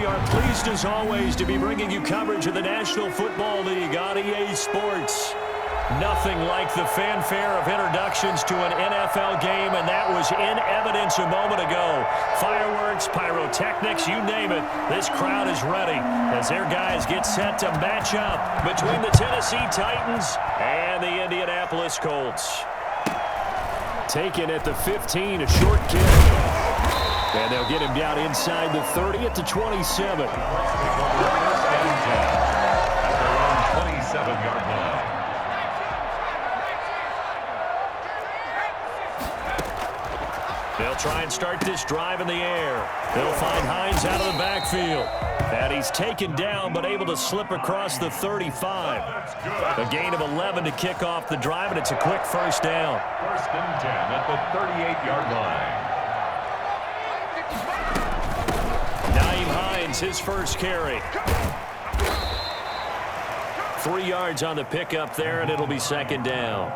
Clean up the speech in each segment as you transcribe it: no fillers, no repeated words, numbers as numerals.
are pleased as always to be bringing you coverage of the National Football League on EA Sports. Nothing like the fanfare of introductions to an NFL game, and that was in evidence a moment ago. Fireworks, pyrotechnics, you name it. This crowd is ready as their guys get set to match up between the Tennessee Titans and the Indianapolis Colts. Taken at the 15, a short kick. And they'll get him down inside the 30 at the 27. 27-yard line. They'll try and start this drive in the air. They'll find Hines out of the backfield. And he's taken down but able to slip across the 35. A gain of 11 to kick off the drive, and it's a quick first down. First and 10 at the 38-yard line. Naeem Hines, his first carry. 3 yards on the pickup there, and it'll be second down.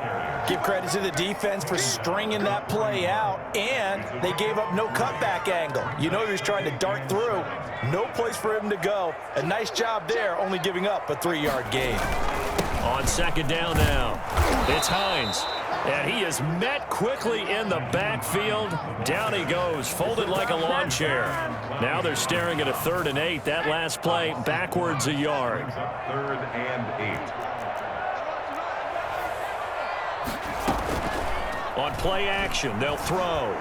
Give credit to the defense for stringing that play out, and they gave up no cutback angle. You know he was trying to dart through. No place for him to go. A nice job there, only giving up a 3-yard gain. On second down now, it's Hines. And he is met quickly in the backfield. Down he goes, folded like a lawn chair. Now they're staring at a 3rd and 8. That last play, backwards a yard. 3rd and 8. On play action, they'll throw.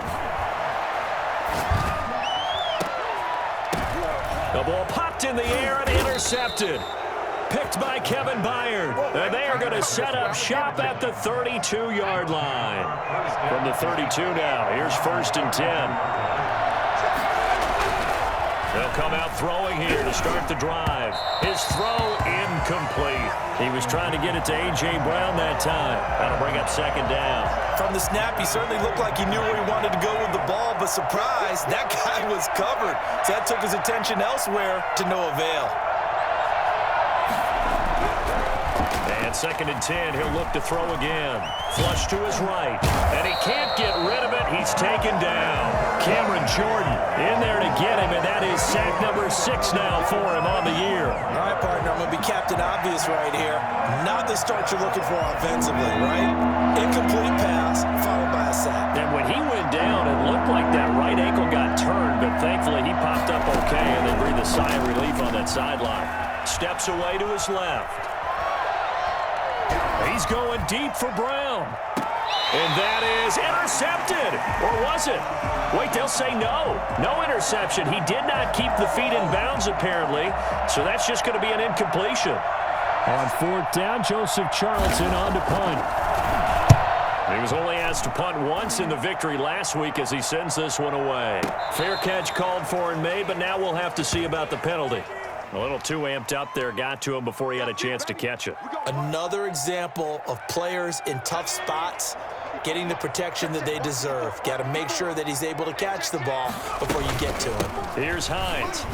The ball popped in the air and intercepted. Picked by Kevin Byard. And they are going to set up shop at the 32-yard line. From the 32 now, here's 1st and 10. They'll come out throwing here to start the drive. His throw incomplete. He was trying to get it to A.J. Brown that time. That'll bring up second down. From the snap, he certainly looked like he knew where he wanted to go with the ball, but surprise, that guy was covered. So that took his attention elsewhere to no avail. And 2nd and 10, he'll look to throw again. Flush to his right, and he can't get rid of it. He's taken down. Cameron Jordan in there to get him, and that is sack number 6 now for him on the year. All right, partner, I'm going to be Captain Obvious right here. Not the start you're looking for offensively, right? Incomplete pass, followed by a sack. And when he went down, it looked like that right ankle got turned, but thankfully he popped up okay and then breathed a sigh of relief on that sideline. Steps away to his left. He's going deep for Brown. And that is intercepted. Or was it? Wait, they'll say no. No interception. He did not keep the feet in bounds, apparently. So that's just going to be an incompletion. On 4th down, Joseph Charlton on to punt. He was only asked to punt once in the victory last week as he sends this one away. Fair catch called for and made, but now we'll have to see about the penalty. A little too amped up there, got to him before he had a chance to catch it. Another example of players in tough spots getting the protection that they deserve. Got to make sure that he's able to catch the ball before you get to him. Here's Hines.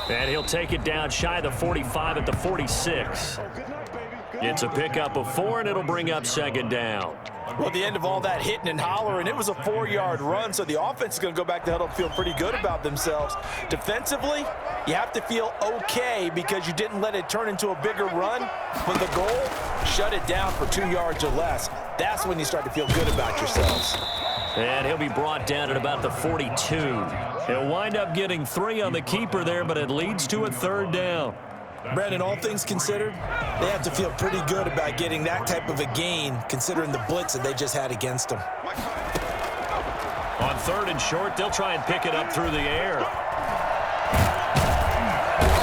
And he'll take it down shy of the 45 at the 46. It's a pickup of 4, and it'll bring up second down. Well, at the end of all that hitting and hollering, it was a 4-yard run, so the offense is going to go back to huddle and feel pretty good about themselves. Defensively, you have to feel okay because you didn't let it turn into a bigger run, but the goal, shut it down for 2 yards or less. That's when you start to feel good about yourselves. And he'll be brought down at about the 42. He'll wind up getting 3 on the keeper there, but it leads to a 3rd down. Brandon, all things considered, they have to feel pretty good about getting that type of a gain, considering the blitz that they just had against them. On 3rd and short, they'll try and pick it up through the air.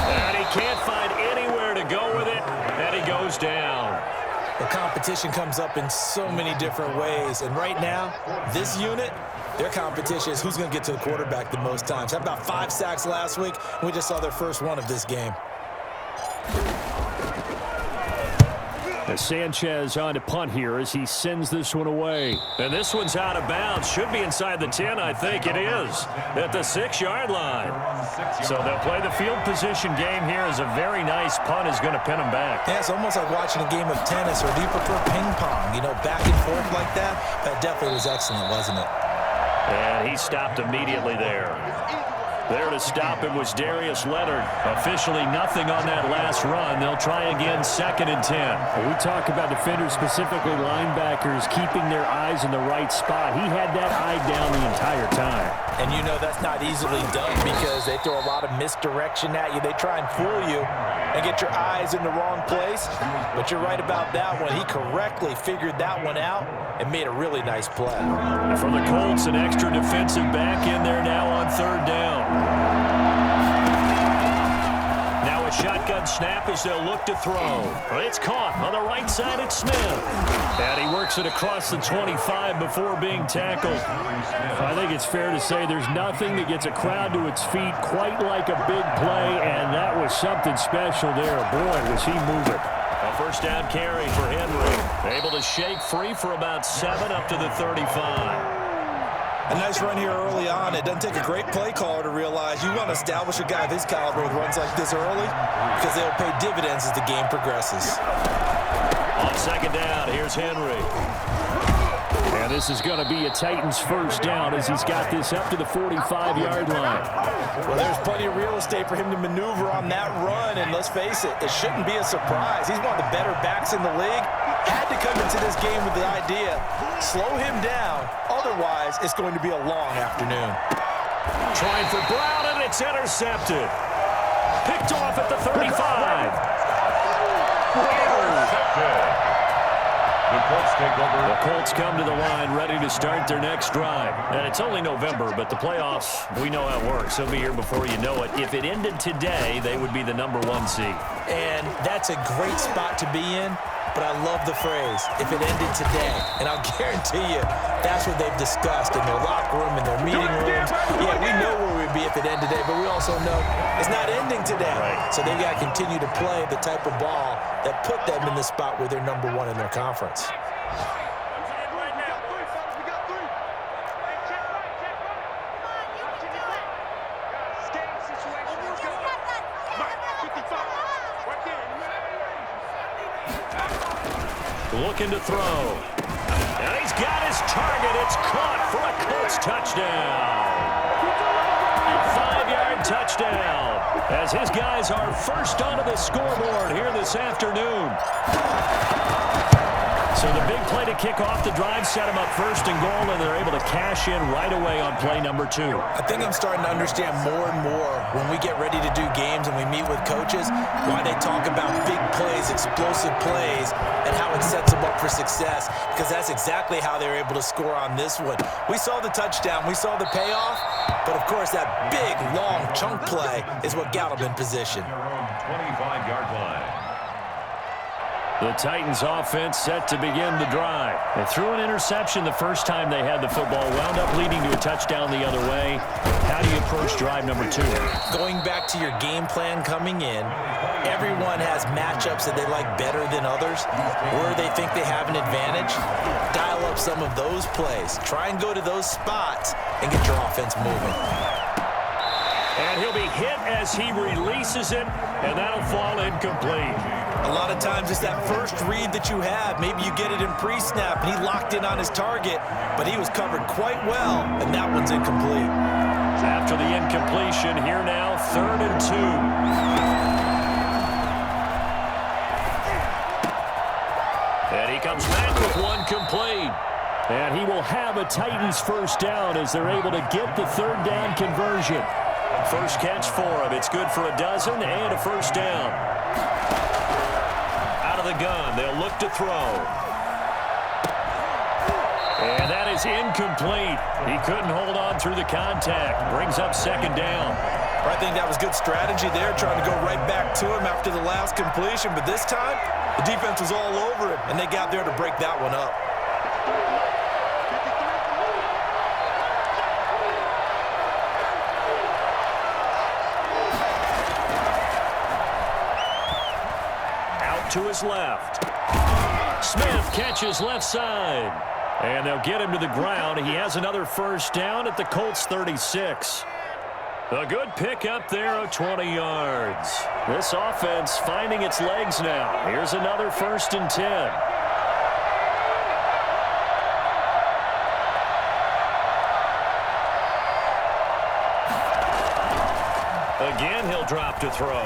And he can't find anywhere to go with it, and he goes down. The competition comes up in so many different ways, and right now, this unit, their competition is who's going to get to the quarterback the most times. Had about 5 sacks last week, and we just saw their first one of this game. As Sanchez on to punt here as he sends this one away. And this one's out of bounds. Should be inside the 10, I think it is. At the 6-yard line. So they'll play the field position game here as a very nice punt is going to pin them back. Yeah, it's almost like watching a game of tennis, or do you prefer ping pong? You know, back and forth like that? That definitely was excellent, wasn't it? And he stopped immediately there. There to stop him was Darius Leonard. Officially nothing on that last run. They'll try again, 2nd and 10. When we talk about defenders, specifically linebackers, keeping their eyes in the right spot. He had that eye down the entire time. And you know that's not easily done because they throw a lot of misdirection at you. They try and fool you and get your eyes in the wrong place. But you're right about that one. He correctly figured that one out and made a really nice play. For the Colts, an extra defensive back in there now on 3rd down. Now a shotgun snap as they'll look to throw. It's caught on the right side. It's Smith. And he works it across the 25 before being tackled. I think it's fair to say there's nothing that gets a crowd to its feet quite like a big play, and that was something special there. Boy, was he moving. A 1st down carry for Henry. Able to shake free for about 7 up to the 35. A nice run here early on. It doesn't take a great play caller to realize you want to establish a guy of his caliber with runs like this early because they'll pay dividends as the game progresses. On 2nd down, here's Henry. And this is going to be a Titans 1st down as he's got this up to the 45-yard line. Well, there's plenty of real estate for him to maneuver on that run, and let's face it, it shouldn't be a surprise. He's one of the better backs in the league. Had to come into this game with the idea, slow him down, otherwise it's going to be a long afternoon. Trying for Brown, and it's intercepted. Picked off at the 35. Intercepted. The Colts take over. The Colts come to the line ready to start their next drive. And it's only November, but the playoffs, we know how it works. They'll be here before you know it. If it ended today, they would be the #1 seed. And that's a great spot to be in. But I love the phrase, if it ended today. And I'll guarantee you, that's what they've discussed in their locker room, in their meeting rooms. Yeah, we know where we'd be if it ended today, but we also know it's not ending today. Right. So they've got to continue to play the type of ball that put them in the spot where they're #1 in their conference. Looking to throw. And he's got his target. It's caught for a Colts touchdown. A 5-yard touchdown as his guys are first onto the scoreboard here this afternoon. So the big play to kick off the drive set them up 1st and goal, and they're able to cash in right away on play number 2. I think I'm starting to understand more and more when we get ready to do games and we meet with coaches why they talk about big plays, explosive plays, and how it sets them up for success, because that's exactly how they were able to score on this one. We saw the touchdown, we saw the payoff, but of course that big, long chunk play is what got them in position. Their own 25-yard line. The Titans offense set to begin the drive. They threw an interception the first time they had the football, wound up leading to a touchdown the other way. How do you approach drive number 2? Going back to your game plan coming in, everyone has matchups that they like better than others, where they think they have an advantage. Dial up some of those plays. Try and go to those spots and get your offense moving. And he'll be hit as he releases it, and that'll fall incomplete. A lot of times it's that first read that you have. Maybe you get it in pre-snap, and he locked in on his target, but he was covered quite well, and that one's incomplete. After the incompletion, here now, 3rd and 2. And he comes back with one complete. And he will have a Titans 1st down as they're able to get the 3rd down conversion. First catch for him. It's good for a dozen and a 1st down. Out of the gun, they'll look to throw. And that is incomplete. He couldn't hold on through the contact. Brings up 2nd down. I think that was good strategy there, trying to go right back to him after the last completion. But this time, the defense was all over him, and they got there to break that one up. To his left. Smith catches left side. And they'll get him to the ground. He has another 1st down at the Colts 36. A good pickup there of 20 yards. This offense finding its legs now. Here's another 1st and 10. up to throw.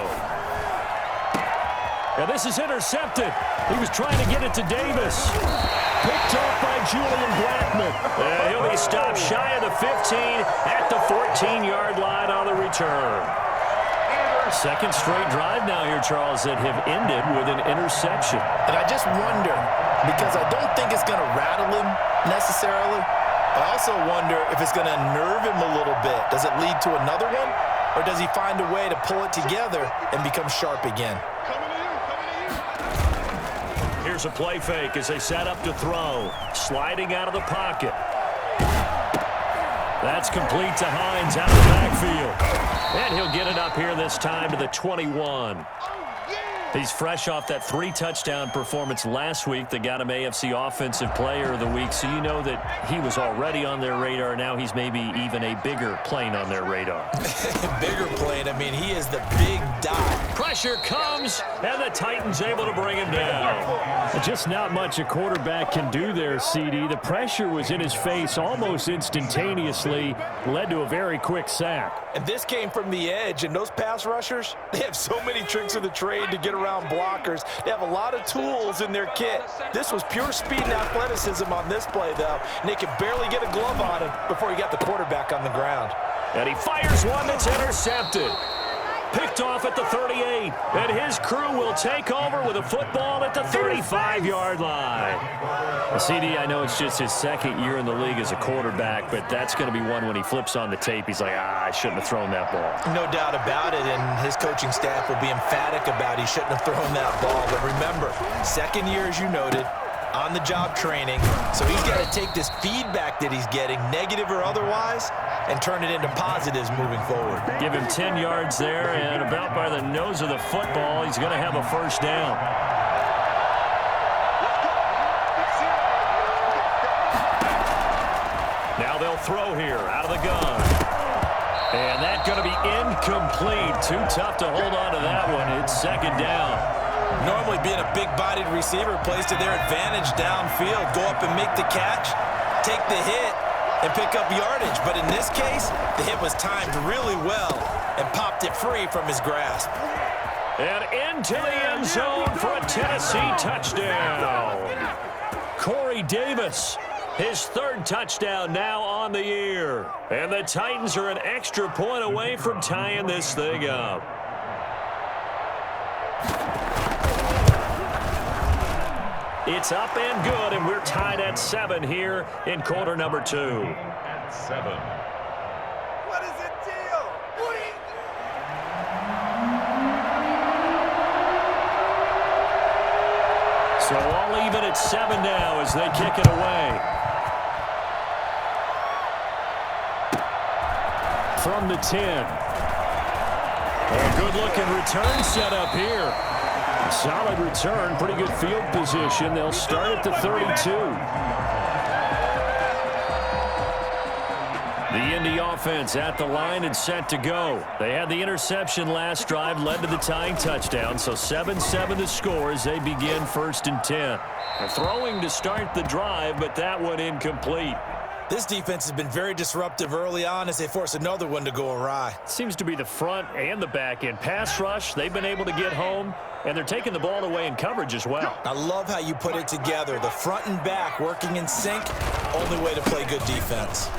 And this is intercepted. He was trying to get it to Davis. Picked off by Julian Blackmon. He'll be stopped shy of the 15 at the 14-yard line on the return. Second straight drive now here, Charles, that have ended with an interception. And I just wonder, because I don't think it's going to rattle him necessarily, I also wonder if it's going to nerve him a little bit. Does it lead to another one, or does he find a way to pull it together and become sharp again? Here's a play fake as they set up to throw. Sliding out of the pocket. That's complete to Hines out of the backfield. And he'll get it up here this time to the 21. He's fresh off that 3-touchdown performance last week that got him AFC Offensive Player of the Week, so you know that he was already on their radar. Now he's maybe even a bigger plane on their radar. Bigger plane. I mean, he is the big dot. Pressure comes, and the Titans able to bring him down. Just not much a quarterback can do there, CD. The pressure was in his face almost instantaneously, led to a very quick sack. And this came from the edge, and those pass rushers, they have so many tricks of the trade to get around blockers. They have a lot of tools in their kit. This was pure speed and athleticism on this play, though, and they could barely get a glove on him before he got the quarterback on the ground. And he fires one that's intercepted. Picked off at the 38, and his crew will take over with a football at the 35-yard line. CD, I know it's just his second year in the league as a quarterback, but that's going to be one when he flips on the tape. He's like, I shouldn't have thrown that ball. No doubt about it, and his coaching staff will be emphatic about he shouldn't have thrown that ball. But remember, second year, as you noted, on-the-job training, so he's got to take this feedback that he's getting, negative or otherwise, and turn it into positives moving forward. Give him 10 yards there, and about by the nose of the football, he's going to have a first down. Now they'll throw here out of the gun. And that's going to be incomplete. Too tough to hold on to that one. It's second down. Normally being a big-bodied receiver plays to their advantage downfield. Go up and make the catch, take the hit, and pick up yardage. But in this case, the hit was timed really well and popped it free from his grasp. And into the end zone for a Tennessee touchdown. Corey Davis, his third touchdown now on the year. And the Titans are an extra point away from tying this thing up. It's up and good, and we're tied at 7 here in quarter number 2. At 7. What is the deal? What are you So all even at 7 now as they kick it away. From the 10. A good-looking return set up here. Solid return, pretty good field position. They'll start at the 32. The Indy offense at the line and set to go. They had the interception last drive, led to the tying touchdown, so 7-7 the score as they begin 1st and 10. They're throwing to start the drive, but that one incomplete. This defense has been very disruptive early on as they force another one to go awry. Seems to be the front and the back end. Pass rush, they've been able to get home, and they're taking the ball away in coverage as well. I love how you put it together. The front and back working in sync, only way to play good defense.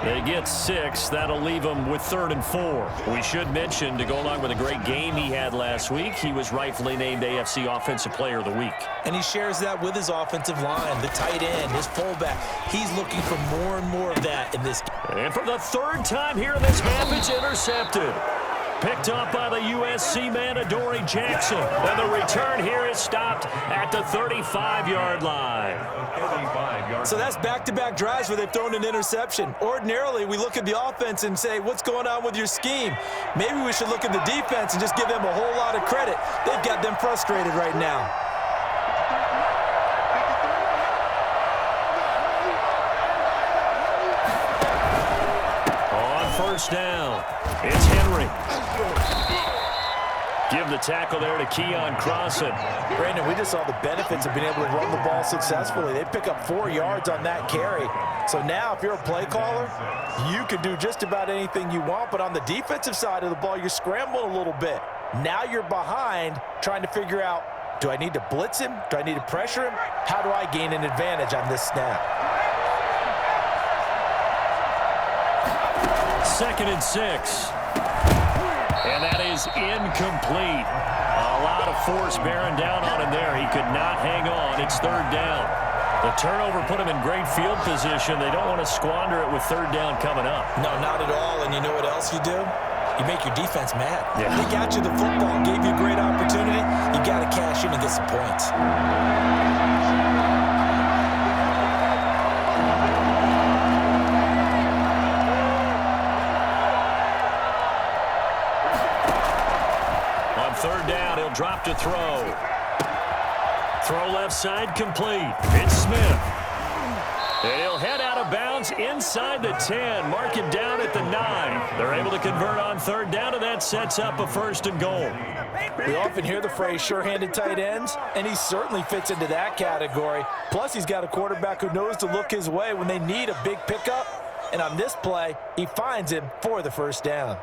They get 6. That'll leave them with 3rd and 4. We should mention, to go along with a great game he had last week, he was rightfully named AFC Offensive Player of the Week. And he shares that with his offensive line, the tight end, his fullback. He's looking for more and more of that in this game. And for the 3rd time here in this half, it's intercepted. Picked up by the USC man, Adoree Jackson. And the return here is stopped at the 35-yard line. So that's back-to-back drives where they've thrown an interception. Ordinarily, we look at the offense and say, what's going on with your scheme? Maybe we should look at the defense and just give them a whole lot of credit. They've got them frustrated right now. On 1st down, it's Henry. Give the tackle there to Keon Crossan. Brandon, we just saw the benefits of being able to run the ball successfully. They pick up 4 yards on that carry. So now if you're a play caller, you can do just about anything you want, but on the defensive side of the ball, you're scrambling a little bit. Now you're behind trying to figure out, do I need to blitz him? Do I need to pressure him? How do I gain an advantage on this snap? 2nd and 6. And that is incomplete. A lot of force bearing down on him there. He could not hang on. It's 3rd down. The turnover put him in great field position. They don't want to squander it with 3rd down coming up. No, not at all. And you know what else you do? You make your defense mad. Yeah. They got you the football, gave you a great opportunity. You got to cash in and get some points. On 3rd down, he'll drop to throw. Throw left side complete. It's Smith. And he'll head out of bounds inside the 10. Mark it down at the 9. They're able to convert on 3rd down, and that sets up a 1st and goal. We often hear the phrase sure-handed tight ends, and he certainly fits into that category. Plus, he's got a quarterback who knows to look his way when they need a big pickup. And on this play, he finds him for the 1st down.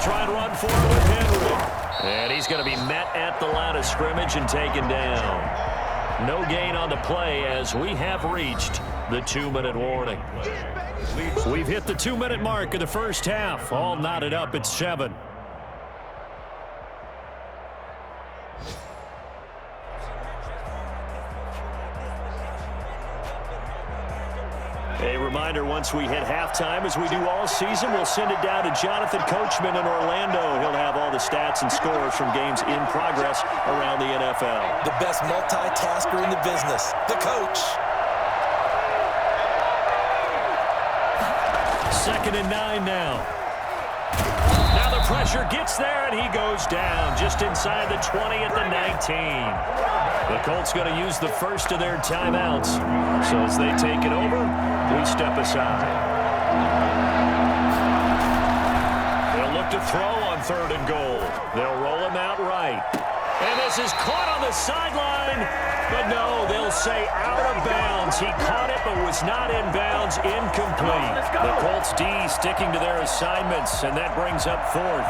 Try and run for it with Henry. And he's going to be met at the line of scrimmage and taken down. No gain on the play as we have reached the 2-minute warning. We've hit the 2-minute mark of the first half. All knotted up at 7. A reminder, once we hit halftime, as we do all season, we'll send it down to Jonathan Coachman in Orlando. He'll have all the stats and scores from games in progress around the NFL. The best multitasker in the business, the coach. 2nd and 9 now. Now the pressure gets there, and he goes down just inside the 20 at the 19. The Colts going to use the first of their timeouts. So as they take it over, we step aside. They'll look to throw on 3rd and goal. They'll roll him out right. And this is caught on the sideline. But no, they'll say out of bounds. He caught it but was not in bounds. Incomplete. The Colts D sticking to their assignments, and that brings up 4th.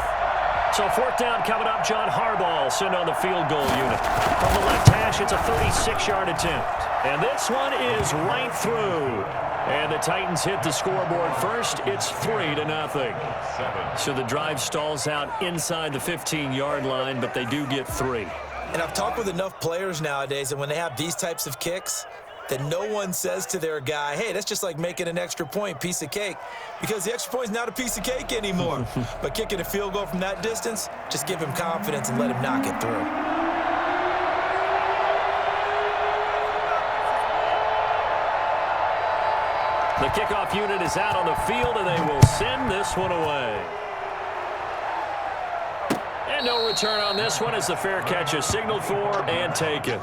So 4th down coming up. John Harbaugh sent on the field goal unit. From the left hash, it's a 36-yard attempt. And this one is right through. And the Titans hit the scoreboard first. It's 3-0. So the drive stalls out inside the 15-yard line, but they do get 3. And I've talked with enough players nowadays, and when they have these types of kicks, that no one says to their guy, hey, that's just like making an extra point, piece of cake, because the extra point is not a piece of cake anymore. But kicking a field goal from that distance, just give him confidence and let him knock it through. The kickoff unit is out on the field, and they will send this one away. And no return on this one as the fair catch is signaled for and taken.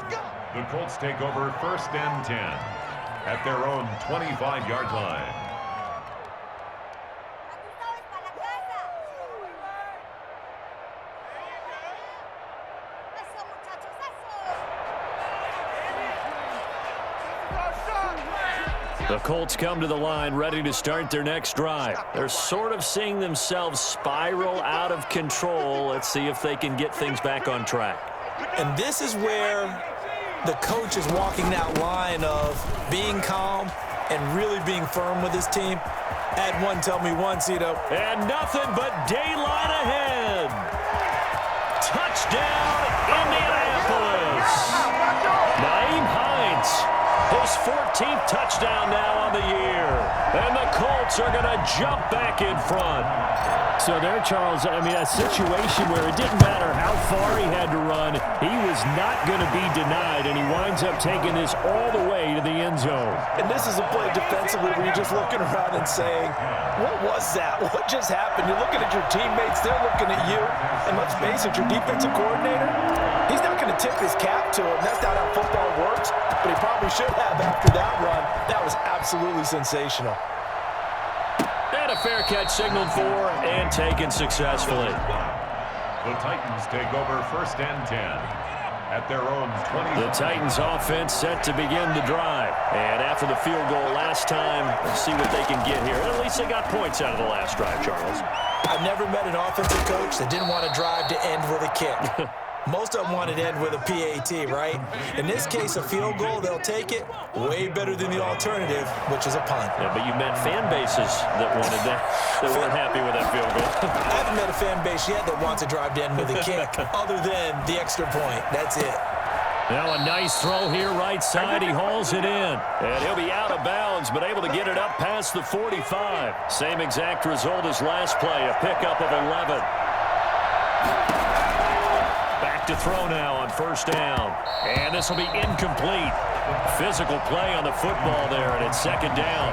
The Colts take over 1st and 10 at their own 25-yard line. The Colts come to the line ready to start their next drive. They're sort of seeing themselves spiral out of control. Let's see if they can get things back on track. And this is where the coach is walking that line of being calm and really being firm with his team. Add one, tell me one, Cito. And nothing but daylight ahead. Touchdown, Indianapolis. Naeem Hines, his 14th 13th touchdown now on the year. And the Colts are going to jump back in front. So there, Charles, I mean, a situation where it didn't matter how far he had to run, he was not going to be denied, and he winds up taking this all the way to the end zone. And this is a play defensively where you're just looking around and saying, what was that? What just happened? You're looking at your teammates, they're looking at you. And let's face it, your defensive coordinator, he's not going to tip his cap to him. That's not how football works, but he probably should have after that run. That was absolutely sensational. And a fair catch signaled for and taken successfully. The Titans take over 1st and 10 at their own 20. The Titans offense set to begin the drive. And after the field goal last time, let's see what they can get here. At least they got points out of the last drive, Charles. I've never met an offensive coach that didn't want to drive to end with a kick. Most of them wanted to end with a PAT, right? In this case, a field goal, they'll take it. Way better than the alternative, which is a punt. Yeah, but you met fan bases that wanted that weren't happy with that field goal. I haven't met a fan base yet that wants to drive to end with a kick, other than the extra point. That's it. Now a nice throw here, right side. He hauls it in. And he'll be out of bounds, but able to get it up past the 45. Same exact result as last play, a pickup of 11. Back to throw now on 1st down. And this will be incomplete. Physical play on the football there, and it's 2nd down.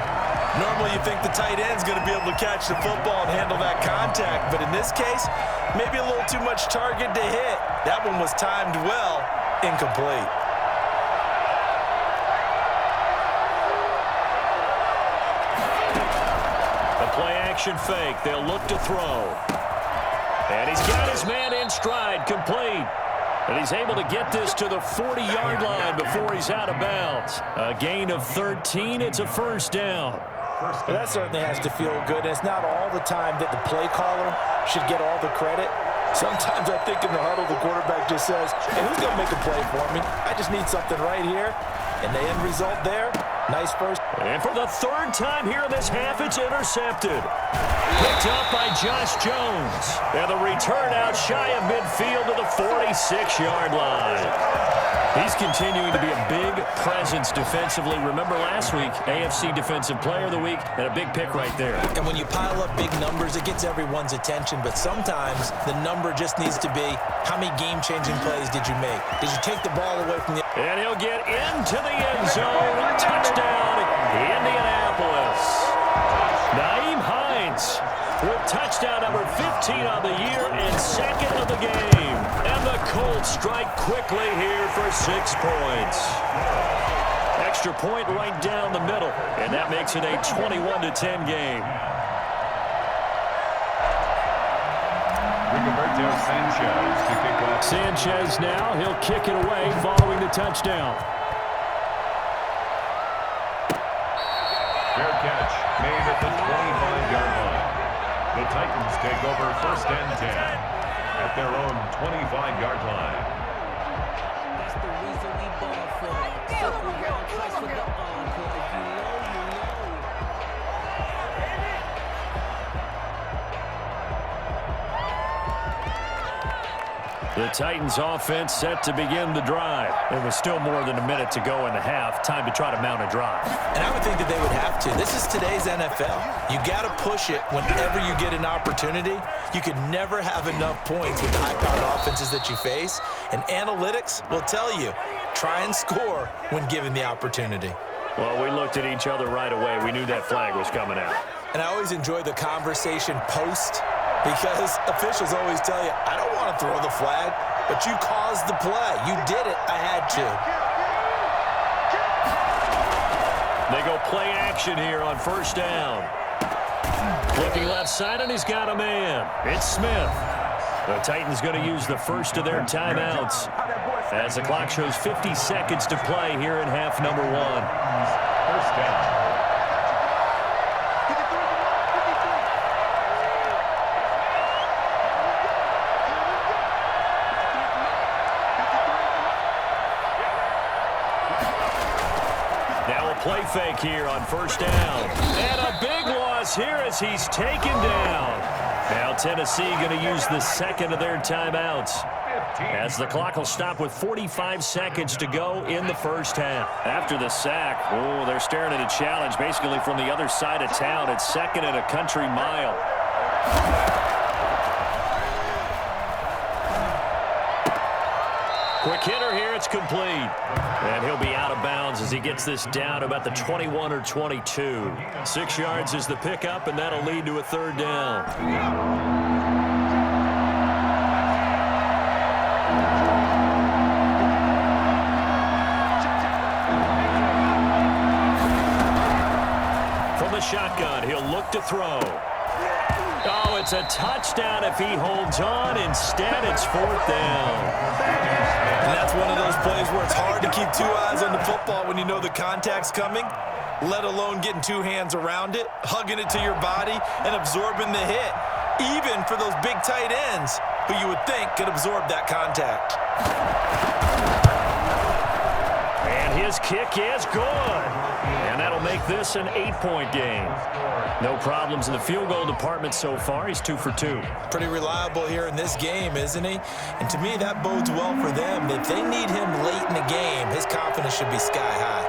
Normally you think the tight end's going to be able to catch the football and handle that contact, but in this case, maybe a little too much target to hit. That one was timed well, incomplete. A play-action fake. They'll look to throw. And he's got his man in stride, complete. And he's able to get this to the 40-yard line before he's out of bounds. A gain of 13. It's a 1st down. Well, that certainly has to feel good. It's not all the time that the play caller should get all the credit. Sometimes I think in the huddle, the quarterback just says, hey, who's going to make a play for me? I just need something right here. And the end result there, nice first. And for the 3rd time here in this half, it's intercepted. Picked up by Josh Jones. And the return out shy of midfield to the 46-yard line. He's continuing to be a big presence defensively. Remember last week, AFC Defensive Player of the Week, and a big pick right there. And when you pile up big numbers, it gets everyone's attention. But sometimes the number just needs to be, how many game-changing plays did you make? Did you take the ball away from the... And he'll get into the end zone. Touchdown, Indianapolis. Naeem Hines with touchdown number 15 on the year and 2nd of the game. And the Colts strike quickly here for 6 points. Extra point right down the middle, and that makes it a 21-10 game. Rigoberto Sanchez to kick off. Sanchez now, he'll kick it away following the touchdown. Fair catch made at the 25-yard line. The Titans take over 1st and 10 at their own 25-yard line. That's the reason we ball for it. Circle round twice with the encore. If you know, you know. The Titans offense set to begin the drive. There was still more than a minute to go in the half. Time to try to mount a drive. And I would think that they would have to. This is today's NFL. You got to push it whenever you get an opportunity. You can never have enough points with the high-powered offenses that you face. And analytics will tell you, try and score when given the opportunity. Well, we looked at each other right away. We knew that flag was coming out. And I always enjoy the conversation post, because officials always tell you, I don't want to throw the flag, but you caused the play. You did it. I had to. They go play action here on 1st down. Looking left side, and he's got a man. It's Smith. The Titans going to use the first of their timeouts as the clock shows 50 seconds to play here in half number 1. 1st down. Now a play fake here on 1st down. And a big loss here as he's taken down. Now Tennessee going to use the second of their timeouts, as the clock will stop with 45 seconds to go in the first half. After the sack, they're staring at a challenge basically from the other side of town. It's second and a country mile. Quick hitter here, it's complete. And he'll be out of bounds as he gets this down about the 21 or 22. 6 yards is the pickup, and that'll lead to a third down. From the shotgun, he'll look to throw. Oh, it's a touchdown if he holds on. Instead, it's fourth down. And that's one of those plays where it's hard to keep 2 eyes on the football when you know the contact's coming, let alone getting 2 hands around it, hugging it to your body, and absorbing the hit, even for those big tight ends who you would think could absorb that contact. And his kick is good. And that'll make this an 8-point game. No problems in the field goal department so far. He's 2 for 2. Pretty reliable here in this game, isn't he? And to me, that bodes well for them. If they need him late in the game, his confidence should be sky high.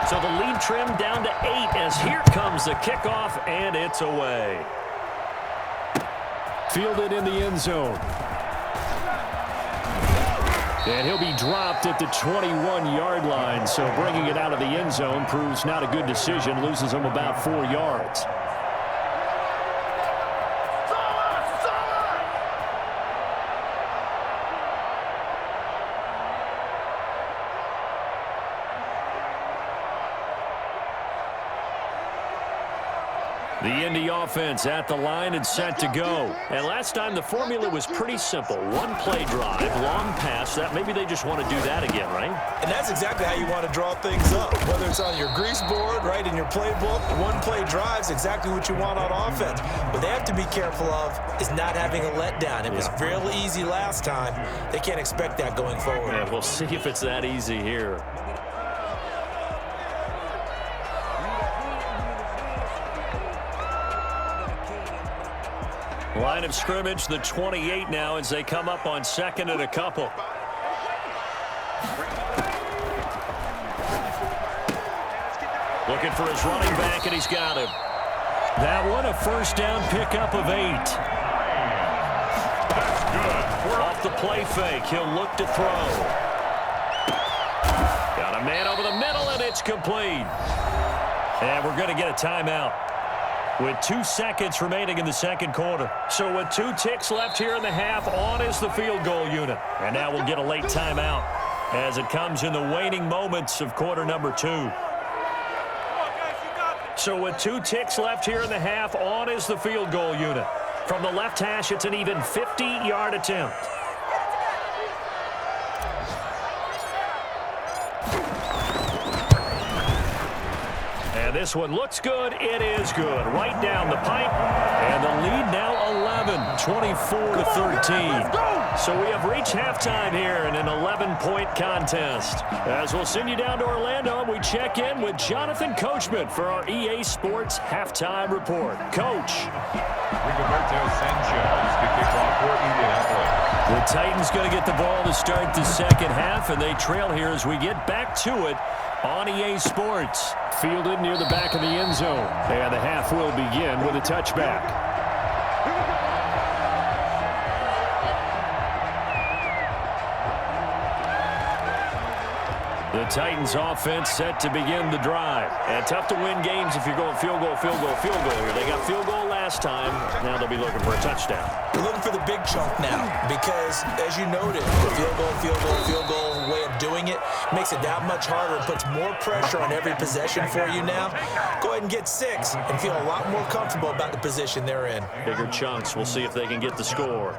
So the lead trimmed down to 8 as here comes the kickoff, and it's away. Fielded in the end zone. And he'll be dropped at the 21-yard line, so bringing it out of the end zone proves not a good decision, loses him about 4 yards. The Indy offense at the line and set to go. And last time the formula was pretty simple. 1 play drive, long pass. That maybe they just want to do that again, right? And that's exactly how you want to draw things up. Whether it's on your grease board, right, in your playbook, 1 play drive is exactly what you want on offense. What they have to be careful of is not having a letdown. It was real easy last time. They can't expect that going forward. Yeah, we'll see if it's that easy here. Line of scrimmage, the 28 now as they come up on second and a couple. Looking for his running back, and he's got him. That one, a first down pickup of 8. That's good. Off the play fake, he'll look to throw. Got a man over the middle, and it's complete. And we're going to get a timeout with 2 seconds remaining in the second quarter. So with 2 ticks left here in the half, on is the field goal unit. And now we'll get a late timeout as it comes in the waning moments of quarter number 2. So with 2 ticks left here in the half, on is the field goal unit. From the left hash, it's an even 50-yard attempt. And this one looks good. It is good. Right down the pipe. And the lead now 11, 24-13. So we have reached halftime here in an 11-point contest. As we'll send you down to Orlando, we check in with Jonathan Coachman for our EA Sports Halftime Report. Coach. Rigoberto Sanchez to kick off for Indianapolis. The Titans going to get the ball to start the second half, and they trail here as we get back to it on EA Sports. Fielded near the back of the end zone. And the half will begin with a touchback. The Titans offense set to begin the drive. And tough to win games if you're going field goal, field goal, field goal here. They got field goal last time. Now they'll be looking for a touchdown. They're looking for the big chunk now because, as you noted, the field goal way of doing it makes it that much harder and puts more pressure on every possession for you now. Go ahead and get 6 and feel a lot more comfortable about the position they're in. Bigger chunks. We'll see if they can get the score.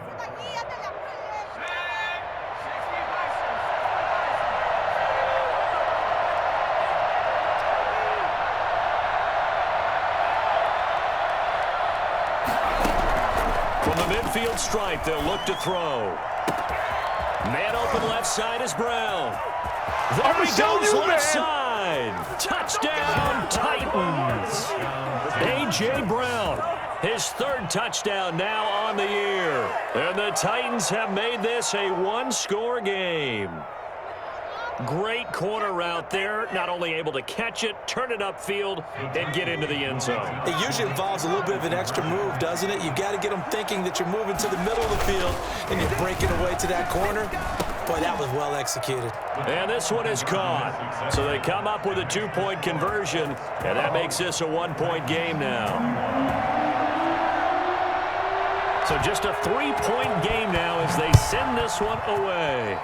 From the midfield stripe, they'll look to throw. Man open left side is Brown. There he goes left side. Touchdown, Titans. A.J. Brown, his third touchdown now on the year. And the Titans have made this a one-score game. Great corner route there. Not only able to catch it, turn it upfield, and get into the end zone. It usually involves a little bit of an extra move, doesn't it? You've got to get them thinking that you're moving to the middle of the field and you're breaking away to that corner. Boy, that was well executed. And this one is caught. So they come up with a two-point conversion, and that makes this a one-point game now. So just a three-point game now as they send this one away.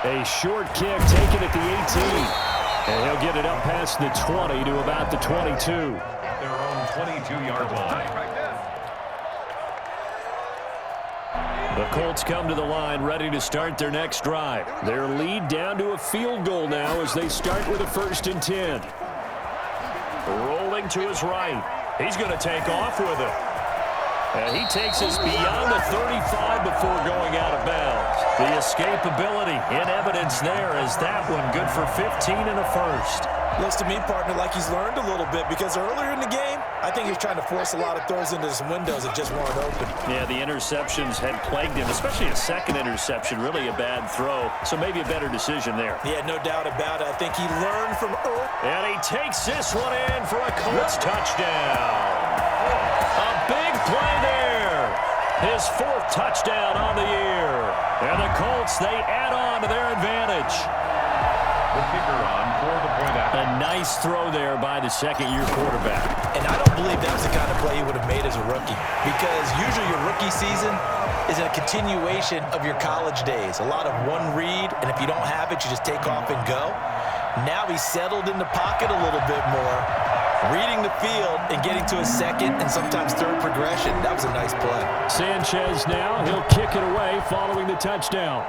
A short kick taken at the 18. And he'll get it up past the 20 to about the 22. At their own 22-yard line. The Colts come to the line ready to start their next drive. Their lead down to a field goal now as they start with a 1st and 10. Rolling to his right. He's going to take off with it. And he takes us beyond the 35 before going out of bounds. The escapability in evidence there as that one good for 15 and a first. Looks to me, partner, like he's learned a little bit because earlier in the game, I think he was trying to force a lot of throws into some windows that just weren't open. Yeah, the interceptions had plagued him, especially a second interception, really a bad throw. So maybe a better decision there. Yeah, no doubt about it. I think he learned from Earl. And he takes this one in for a Colts touchdown. A big play there. His 4th touchdown on the year. And the Colts, they add on to their advantage. The kicker on for the point after. A nice throw there by the second-year quarterback. And I don't believe that was the kind of play he would have made as a rookie because usually your rookie season is a continuation of your college days. A lot of one read, and if you don't have it, you just take off and go. Now he's settled in the pocket a little bit more, reading the field and getting to his second and sometimes third progression. That was a nice play. Sanchez now, he'll kick it away following the touchdown.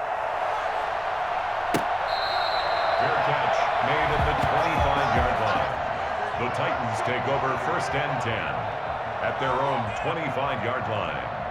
Fair catch made at the 25-yard line. The Titans take over 1st and 10 at their own 25-yard line.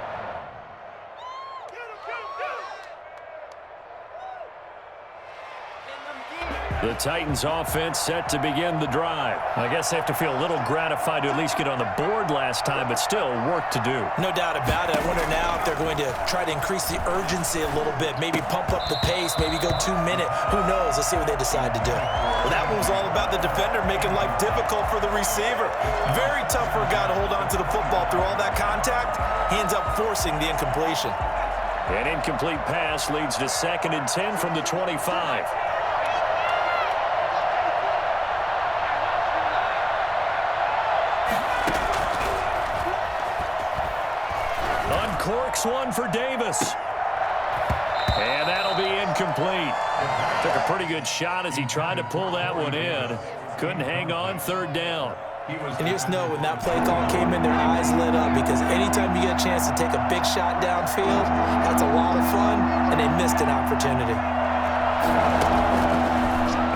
The Titans offense set to begin the drive. I guess they have to feel a little gratified to at least get on the board last time, but still work to do. No doubt about it. I wonder now if they're going to try to increase the urgency a little bit, maybe pump up the pace, maybe go 2-minute. Who knows? Let's see what they decide to do. Well, that one was all about the defender making life difficult for the receiver. Very tough for a guy to hold on to the football through all that contact. He ends up forcing the incompletion. An incomplete pass leads to 2nd and 10 from the 25. Uncorks one for Davis. And that'll be incomplete. Took a pretty good shot as he tried to pull that one in. Couldn't hang on 3rd down. And you just know when that play call came in, their eyes lit up because anytime you get a chance to take a big shot downfield, that's a lot of fun, and they missed an opportunity.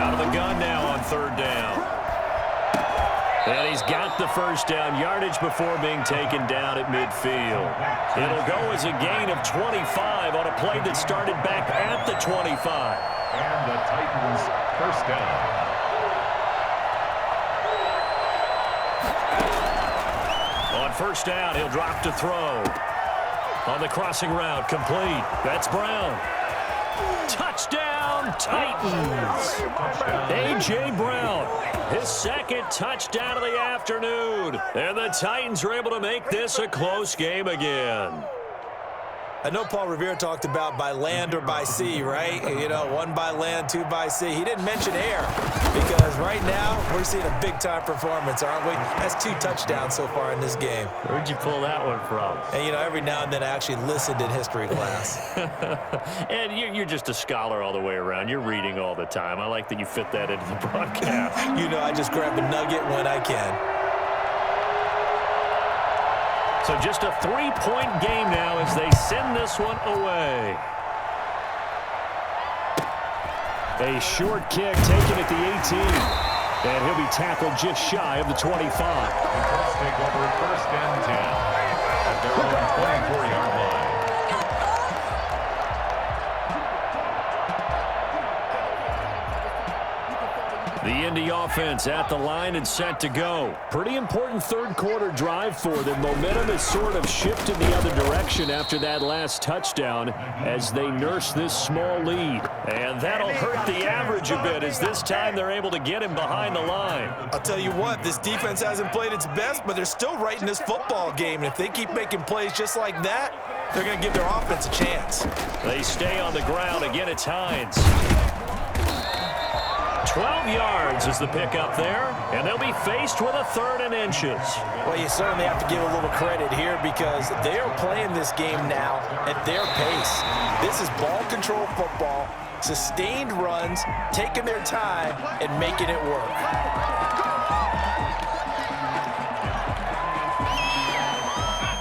Out of the gun now on 3rd down. And he's got the 1st down yardage before being taken down at midfield. It'll go as a gain of 25 on a play that started back at the 25. And the Titans 1st down. On 1st down, he'll drop to throw. On the crossing route, complete. That's Brown. Touchdown, Titans. A.J. Brown, his 2nd touchdown of the afternoon. And the Titans are able to make this a close game again. I know Paul Revere talked about by land or by sea, right? You know, 1 by land, 2 by sea. He didn't mention air because right now we're seeing a big-time performance, aren't we? That's 2 touchdowns so far in this game. Where'd you pull that one from? And, you know, every now and then I actually listened in history class. And you're just a scholar all the way around. You're reading all the time. I like that you fit that into the broadcast. You know, I just grab a nugget when I can. So just a 3-point game now as they send this one away. A short kick taken at the 18. And he'll be tackled just shy of the 25. The Colts take over 1st and 10 at their own 24-yard line. Indy offense at the line and set to go. Pretty important third quarter drive for them. Momentum has sort of shifted the other direction after that last touchdown as they nurse this small lead. And that'll hurt the average a bit as this time they're able to get him behind the line. I'll tell you what, this defense hasn't played its best, but they're still right in this football game. And if they keep making plays just like that, they're going to give their offense a chance. They stay on the ground. Again, it's Hines. 12 yards is the pickup there, and they'll be faced with a 3rd and inches. Well, you certainly have to give a little credit here because they are playing this game now at their pace. This is ball control football, sustained runs, taking their time, and making it work.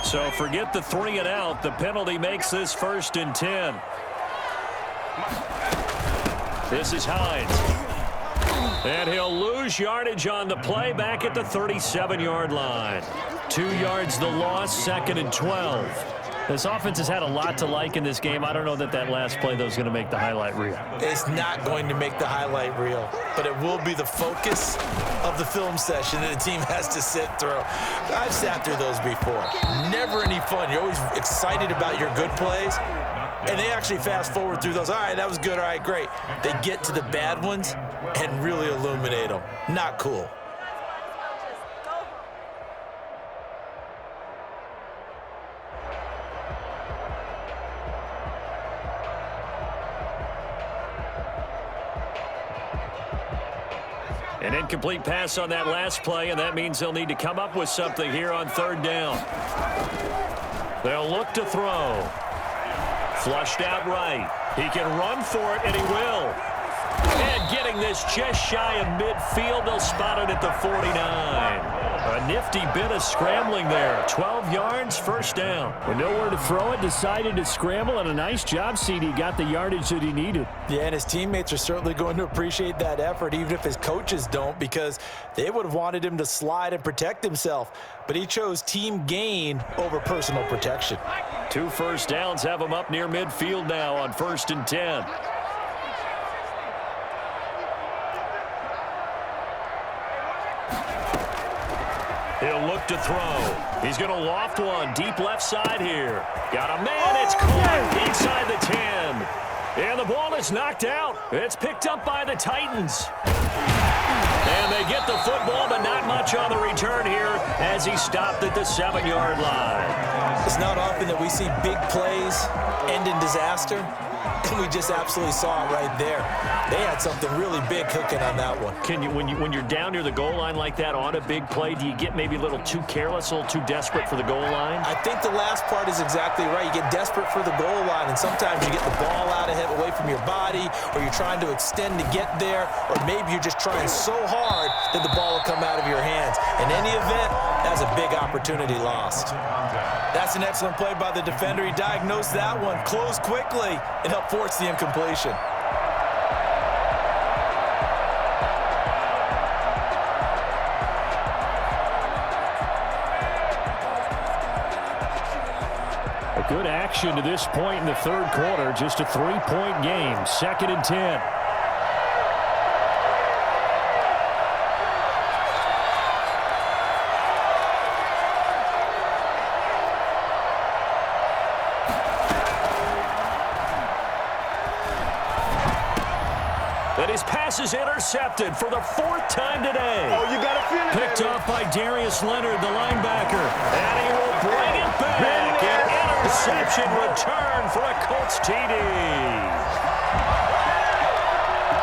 So forget the 3 and out. The penalty makes this 1st and 10. This is Hines. And he'll lose yardage on the play back at the 37-yard line. 2 yards the loss, 2nd and 12. This offense has had a lot to like in this game. I don't know that last play, though, is going to make the highlight reel. It's not going to make the highlight reel, but it will be the focus of the film session that the team has to sit through. I've sat through those before. Never any fun. You're always excited about your good plays, and they actually fast forward through those. All right, that was good. All right, great. They get to the bad ones and really illuminate them. Not cool. An incomplete pass on that last play, and that means they'll need to come up with something here on 3rd down. They'll look to throw. Flushed out right. He can run for it, and he will. And getting this just shy of midfield, they'll spot it at the 49. A nifty bit of scrambling there. 12 yards, 1st down. With nowhere to throw it, decided to scramble, and a nice job, CD. Got the yardage that he needed. Yeah, and his teammates are certainly going to appreciate that effort, even if his coaches don't, because they would have wanted him to slide and protect himself. But he chose team gain over personal protection. 2 1st downs have him up near midfield now on 1st and 10. He'll look to throw. He's going to loft one deep left side here. Got a man. It's caught inside the 10. And the ball is knocked out. It's picked up by the Titans. And they get the football, but not much on the return here as he stopped at the 7-yard line. It's not often that we see big plays end in disaster. And we just absolutely saw it right there. They had something really big cooking on that one. Can you, when you're down near the goal line like that on a big play, do you get maybe a little too careless, a little too desperate for the goal line? I think the last part is exactly right. You get desperate for the goal line, and sometimes you get the ball out ahead, away from your body, or you're trying to extend to get there, or maybe you're just trying so hard that the ball will come out of your hands. In any event, that's a big opportunity lost. That's an excellent play by the defender. He diagnosed that one, closed quickly, and helped force the incompletion. A good action to this point in the 3rd quarter. Just a 3-point game. 2nd and 10. That his pass is intercepted for the 4th time today. Oh, you got to feel it. Picked off by Darius Leonard, the linebacker. And he will bring it back. An interception return for a Colts TD.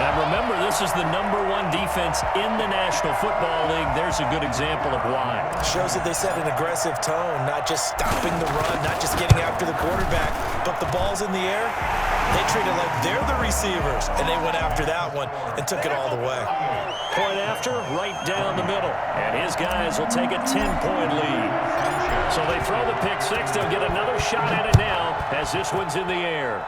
And remember, this is the #1 defense in the National Football League. There's a good example of why. Shows that they set an aggressive tone, not just stopping the run, not just getting after the quarterback, but the ball's in the air. They treat it like they're the receivers, and they went after that one and took it all the way. Point after, right down the middle. And his guys will take a 10-point lead. So they throw the pick six. They'll get another shot at it now as this one's in the air.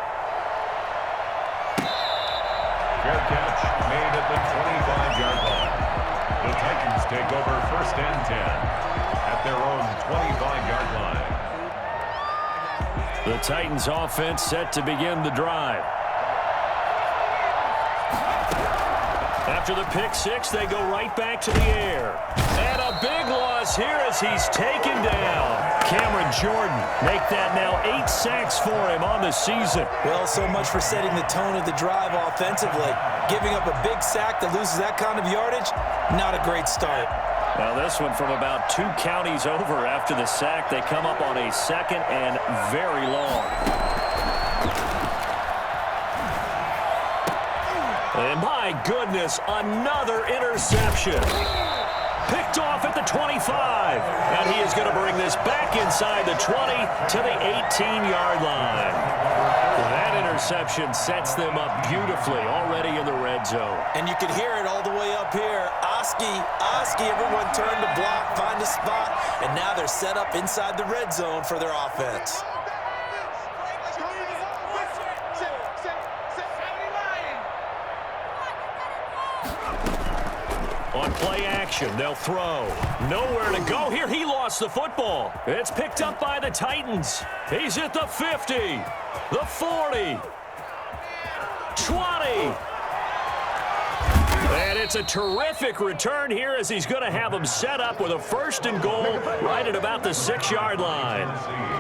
Fair catch made at the 25-yard line. The Titans take over 1st and 10 at their own 25-yard line. The Titans offense set to begin the drive. After the pick six, they go right back to the air. And a big loss here as he's taken down. Cameron Jordan make that now 8 sacks for him on the season. Well, so much for setting the tone of the drive offensively. Giving up a big sack that loses that kind of yardage, not a great start. Well, this one from about 2 counties over after the sack. They come up on a 2nd and very long. And my goodness, another interception. Picked off at the 25. And he is going to bring this back inside the 20 to the 18-yard line. That interception sets them up beautifully already in the red zone. And you can hear it all the way up here. Oski, everyone turned to block, find a spot, and now they're set up inside the red zone for their offense. On play action, they'll throw. Nowhere to go here. He lost the football. It's picked up by the Titans. He's at the 50, the 40, 20. And it's a terrific return here as he's going to have them set up with a 1st and goal right at about the 6-yard line.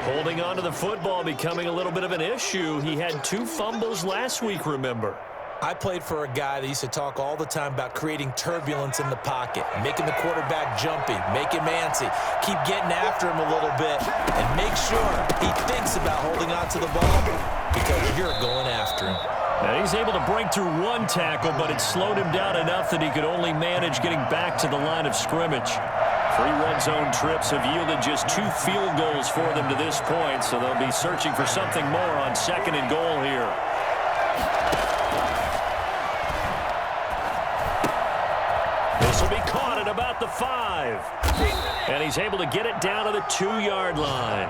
Holding on to the football becoming a little bit of an issue. He had 2 fumbles last week, remember. I played for a guy that used to talk all the time about creating turbulence in the pocket, making the quarterback jumpy, make him antsy, keep getting after him a little bit, and make sure he thinks about holding on to the ball because you're going after him. And he's able to break through 1 tackle, but it slowed him down enough that he could only manage getting back to the line of scrimmage. 3 red zone trips have yielded just 2 field goals for them to this point, so they'll be searching for something more on 2nd and goal here. This will be caught at about the 5. And he's able to get it down to the 2-yard line.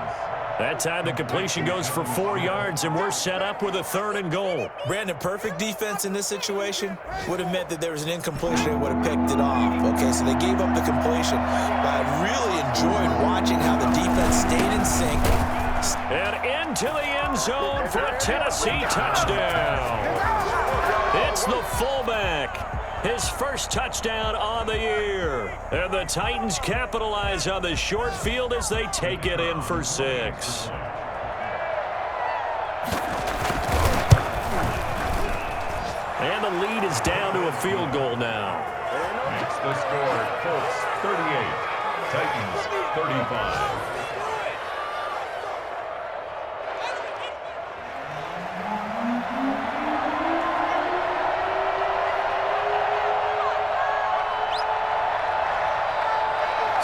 That time the completion goes for 4 yards, and we're set up with a 3rd and goal. Brandon, perfect defense in this situation would have meant that there was an incompletion. They would have picked it off. Okay, so they gave up the completion. But I really enjoyed watching how the defense stayed in sync. And into the end zone for a Tennessee touchdown. It's the fullback. His 1st touchdown on the year. And the Titans capitalize on the short field as they take it in for 6. And the lead is down to a field goal now. It's the score, Colts 38, Titans 35.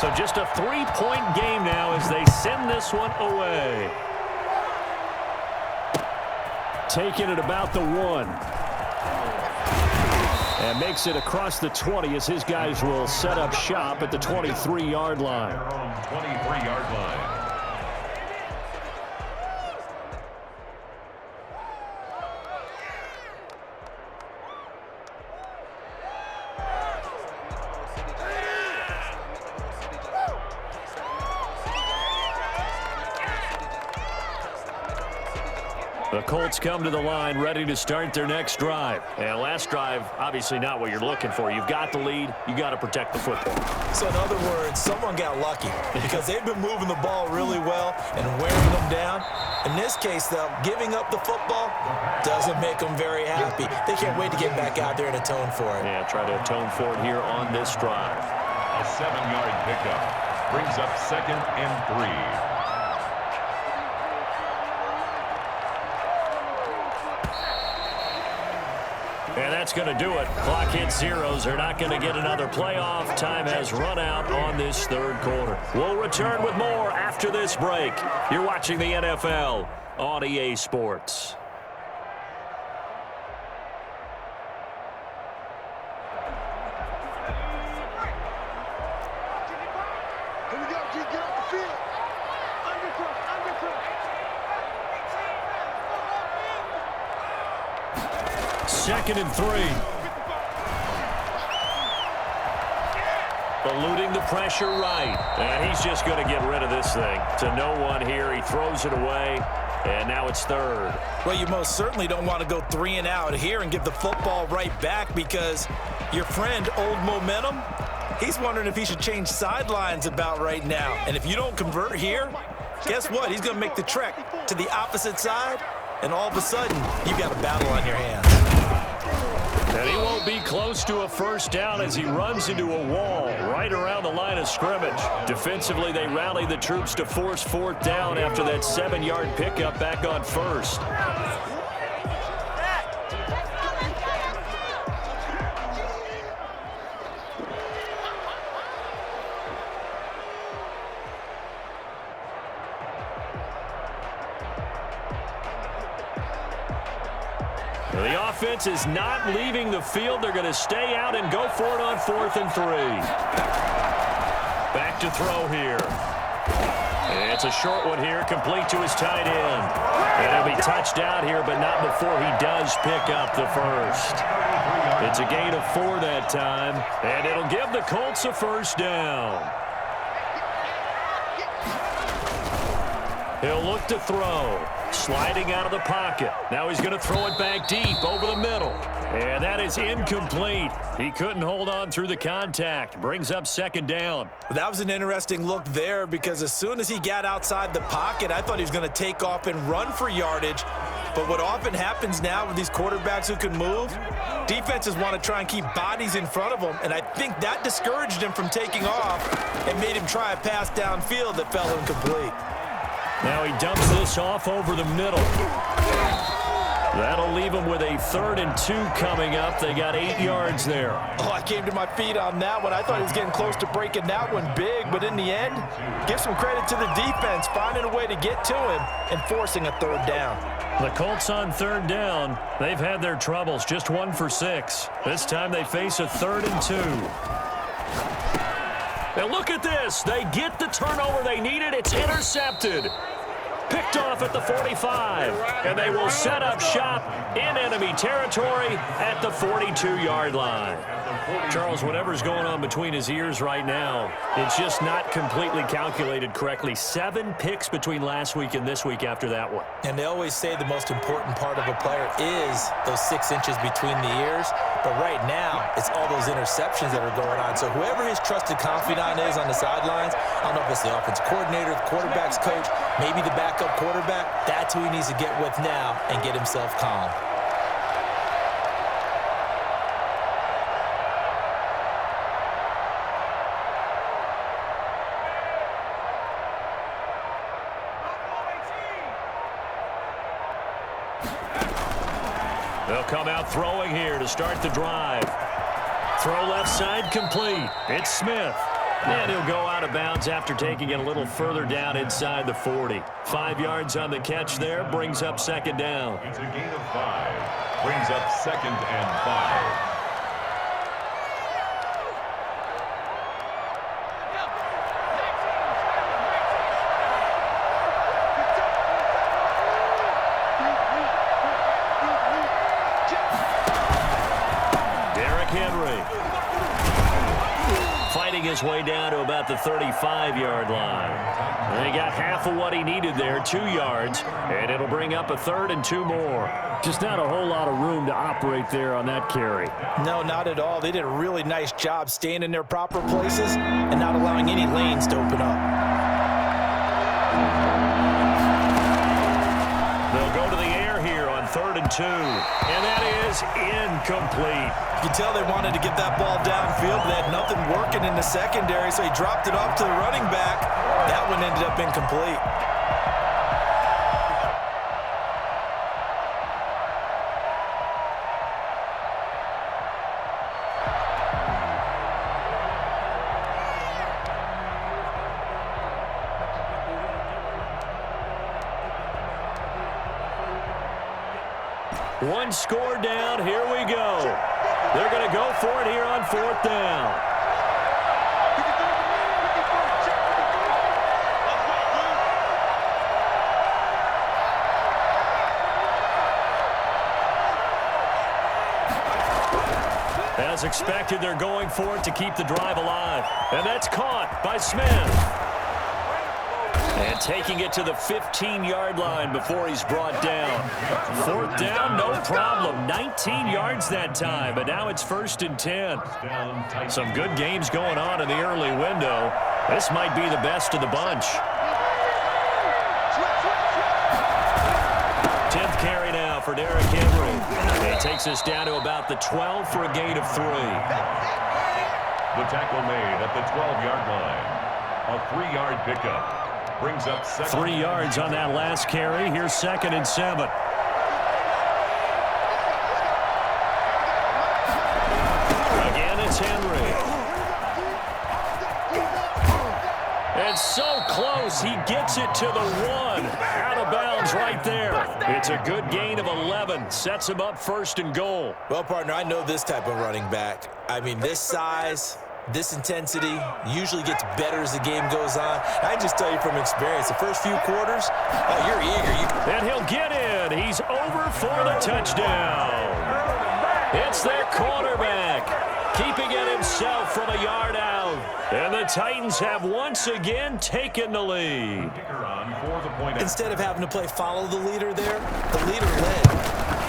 So just a 3-point game now as they send this one away. Taking it about the 1. And makes it across the 20 as his guys will set up shop at the 23-yard line. Their own 23-yard line. The Colts come to the line ready to start their next drive. And last drive, obviously not what you're looking for. You've got the lead. You got to protect the football. So in other words, someone got lucky because they've been moving the ball really well and wearing them down. In this case, though, giving up the football doesn't make them very happy. They can't wait to get back out there and atone for it. Yeah, try to atone for it here on this drive. A 7-yard pickup brings up 2nd and 3. And that's going to do it. Clock hits zeros. They're not going to get another playoff. Time has run out on this 3rd quarter. We'll return with more after this break. You're watching the NFL on EA Sports. Here we go, G. Get off the field. Underfoot. Second and 3. Eluding the pressure right. And he's just going to get rid of this thing. To no one here. He throws it away. And now it's third. Well, you most certainly don't want to go 3 and out here and give the football right back, because your friend, Old Momentum, he's wondering if he should change sidelines about right now. And if you don't convert here, guess what? He's going to make the trek to the opposite side, and all of a sudden, you've got a battle on your hands. And he won't be close to a first down as he runs into a wall right around the line of scrimmage. Defensively, they rally the troops to force fourth down after that 7-yard pickup back on first. The offense is not leaving the field. They're going to stay out and go for it on 4th and 3. Back to throw here. It's a short one here, complete to his tight end. And he'll be touched out here, but not before he does pick up the first. It's a gain of 4 that time, and it'll give the Colts a first down. He'll look to throw. Sliding out of the pocket. Now he's going to throw it back deep over the middle. And that is incomplete. He couldn't hold on through the contact. Brings up 2nd down. That was an interesting look there, because as soon as he got outside the pocket, I thought he was going to take off and run for yardage. But what often happens now with these quarterbacks who can move, defenses want to try and keep bodies in front of them, and I think that discouraged him from taking off and made him try a pass downfield that fell incomplete. Now he dumps this off over the middle. That'll leave him with a 3rd and 2 coming up. They got 8 yards there. Oh, I came to my feet on that one. I thought he was getting close to breaking that one big, but in the end, give some credit to the defense, finding a way to get to him and forcing a 3rd down. The Colts on 3rd down. They've had their troubles, just 1 for 6. This time they face a 3rd and 2. Now look at this. They get the turnover they needed. It's intercepted. Picked off at the 45. And they will set up shop in enemy territory at the 42-yard line. Charles, whatever's going on between his ears right now, it's just not completely calculated correctly. 7 picks between last week and this week after that one. And they always say the most important part of a player is those 6 inches between the ears. But right now, it's all those interceptions that are going on. So whoever his trusted confidant is on the sidelines, I don't know if it's the offensive coordinator, the quarterback's coach, maybe the backup quarterback, that's who he needs to get with now and get himself calm. They'll come out throwing here to start the drive. Throw left side complete. It's Smith. And he'll go out of bounds after taking it a little further down inside the 40. 5 yards on the catch there. Brings up 2nd down. It's a gain of 5. Brings up 2nd and 5. His way down to about the 35-yard line. And he got half of what he needed there, 2 yards, and it'll bring up a 3rd and 2 more. Just not a whole lot of room to operate there on that carry. No, not at all. They did a really nice job staying in their proper places and not allowing any lanes to open up. They'll go to the air here on 3rd and 2, and that is incomplete. You can tell they wanted to get that ball downfield. They had nothing working in the secondary, so he dropped it off to the running back. That one ended up incomplete. One score down. Here we go. They're going to go for it here on 4th down. As expected, they're going for it to keep the drive alive. And that's caught by Smith. And taking it to the 15-yard line before he's brought down. Fourth down, no problem. 19 yards that time, but now it's 1st and 10. Some good games going on in the early window. This might be the best of the bunch. 10th carry now for Derrick Henry. He takes us down to about the 12 for a gain of 3. The tackle made at the 12-yard line. A 3-yard pickup. Brings up 3 yards on that last carry. Here's 2nd and 7. Again, it's Henry. It's so close. He gets it to the 1. Out of bounds right there. It's a good gain of 11. Sets him up 1st and goal. Well, partner, I know this type of running back. I mean, this size, this intensity usually gets better as the game goes on. I just tell you from experience, the first few quarters, oh, you're eager. And he'll get in. He's over for the touchdown. It's their quarterback, keeping it himself from a yard out. And the Titans have once again taken the lead. Instead of having to play follow the leader there, the leader led.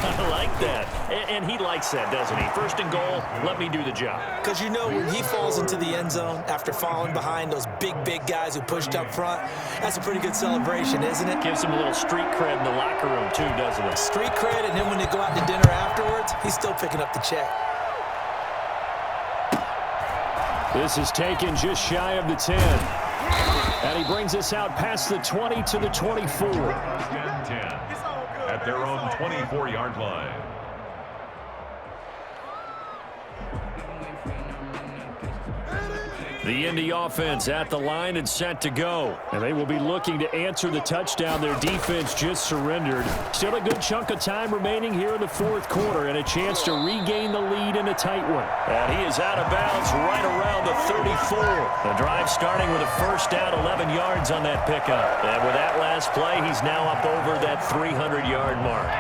I like that. And he likes that, doesn't he? 1st and goal, let me do the job. Because you know when he falls into the end zone after falling behind those big guys who pushed up front, that's a pretty good celebration, isn't it? Gives him a little street cred in the locker room, too, doesn't it? Street cred, and then when they go out to dinner afterwards, he's still picking up the check. This is taken just shy of the 10. And he brings us out past the 20 to the 24. 10 at their own 24-yard line. The Indy offense at the line and set to go. And they will be looking to answer the touchdown their defense just surrendered. Still a good chunk of time remaining here in the 4th quarter and a chance to regain the lead in a tight one. And he is out of bounds right around the 34. The drive starting with a 1st down, 11 yards on that pickup. And with that last play, he's now up over that 300-yard mark.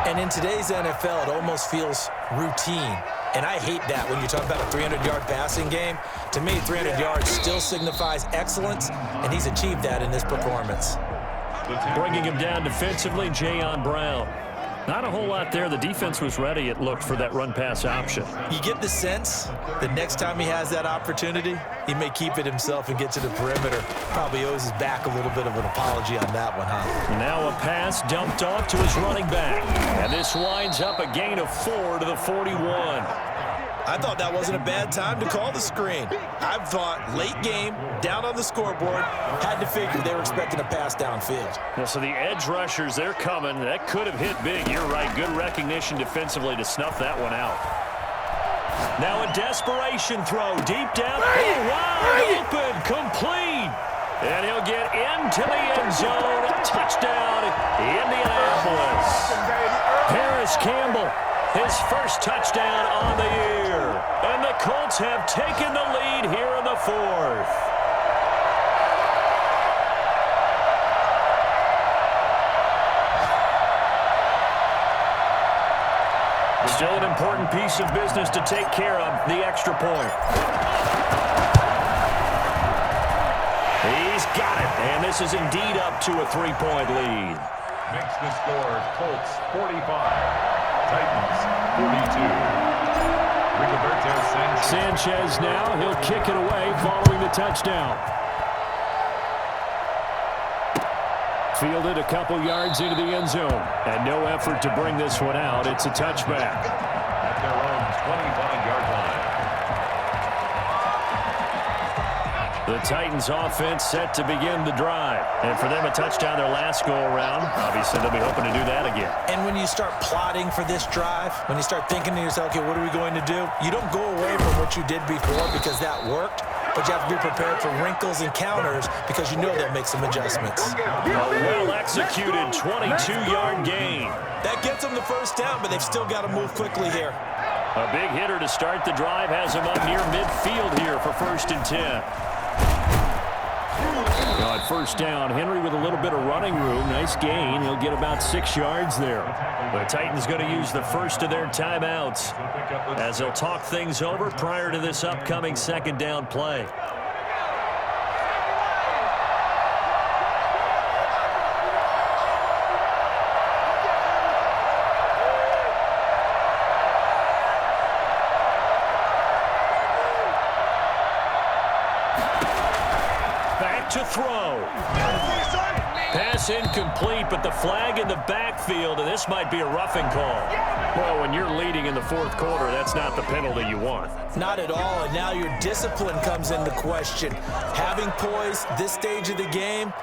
And in today's NFL, it almost feels routine. And I hate that when you talk about a 300-yard passing game. To me, 300 yards still signifies excellence, and he's achieved that in this performance. Bringing him down defensively, Jayon Brown. Not a whole lot there. The defense was ready, it looked, for that run-pass option. You get the sense that next time he has that opportunity, he may keep it himself and get to the perimeter. Probably owes his back a little bit of an apology on that one, huh? Now a pass dumped off to his running back. And this winds up a gain of 4 to the 41. I thought that wasn't a bad time to call the screen. I thought late game, down on the scoreboard, had to figure they were expecting a pass downfield. Yeah, so the edge rushers, they're coming. That could have hit big. You're right. Good recognition defensively to snuff that one out. Now a desperation throw deep down. Oh, wide open, complete. And he'll get into the end zone. Touchdown, Indianapolis. Paris Campbell, his first touchdown on the year. And the Colts have taken the lead here in the 4th. Still an important piece of business to take care of, the extra point. He's got it, and this is indeed up to a 3-point lead. Makes the score Colts 45, Titans 42. Rigoberto Sanchez now, he'll kick it away following the touchdown. Fielded a couple yards into the end zone, and no effort to bring this one out. It's a touchback. At their own 25-yard line. The Titans offense set to begin the drive. And for them, a touchdown their last go-around. Obviously, they'll be hoping to do that again. And when you start plotting for this drive, when you start thinking to yourself, okay, what are we going to do? You don't go away from what you did before because that worked. But you have to be prepared for wrinkles and counters because you know they'll make some adjustments. A well-executed 22-yard gain. That gets them the first down, but they've still got to move quickly here. A big hitter to start the drive has him up near midfield here for 1st and 10. At 1st down, Henry with a little bit of running room. Nice gain. He'll get about 6 yards there. The Titans going to use the first of their timeouts as they'll talk things over prior to this upcoming 2nd down play. pass incomplete, but the flag in the backfield, and this might be a roughing call. Well, when you're leading in the fourth quarter, that's not the penalty you want. Not at all, and now your discipline comes into question. Having poise this stage of the game,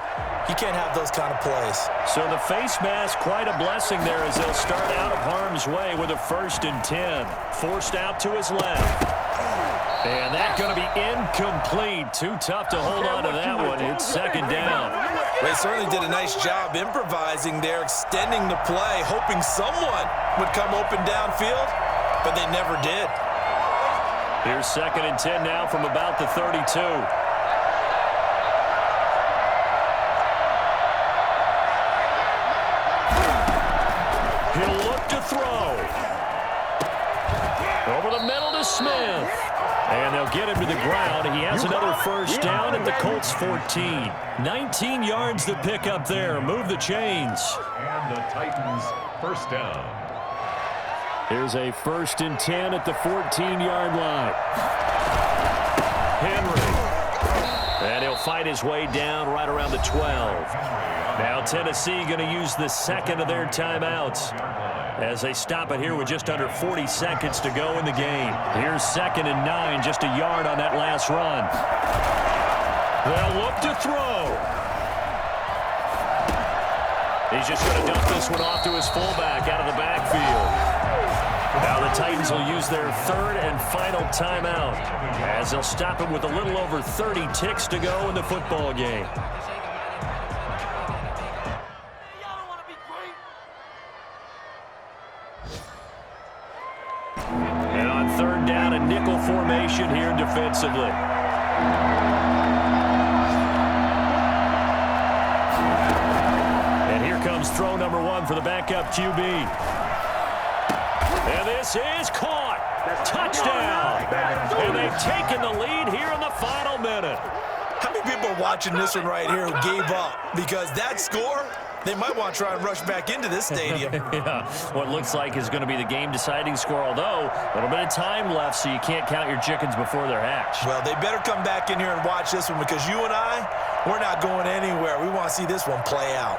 you can't have those kind of plays. So the face mask, quite a blessing there as they'll start out of harm's way with a 1st and 10. Forced out to his left. And that's going to be incomplete. Too tough to hold on to that one. It's 2nd down. They certainly did a nice job improvising there, extending the play, hoping someone would come open downfield, but they never did. Here's 2nd and 10 now from about the 32. He'll look to throw. Over the middle to Smith. And they'll get him to the ground. He has another 1st down at the Colts 14. 19 yards to pick up there. Move the chains. And the Titans 1st down. Here's a 1st and 10 at the 14-yard line. Henry. And he'll fight his way down right around the 12. Now Tennessee going to use the 2nd of their timeouts as they stop it here with just under 40 seconds to go in the game. Here's 2nd and 9, just a yard on that last run. They'll look to throw. He's just going to dump this one off to his fullback out of the backfield. Now the Titans will use their 3rd and final timeout as they'll stop it with a little over 30 ticks to go in the football game. And on 3rd down, a nickel formation here defensively. And here comes throw number 1 for the backup QB. And this is caught. Touchdown. And they've taken the lead here in the final minute. How many people are watching this one right here who gave up? Because that score, they might want to try and rush back into this stadium. Yeah, what looks like is going to be the game-deciding score, although a little bit of time left, so you can't count your chickens before they're hatched. Well, they better come back in here and watch this one because you and I, we're not going anywhere. We want to see this one play out.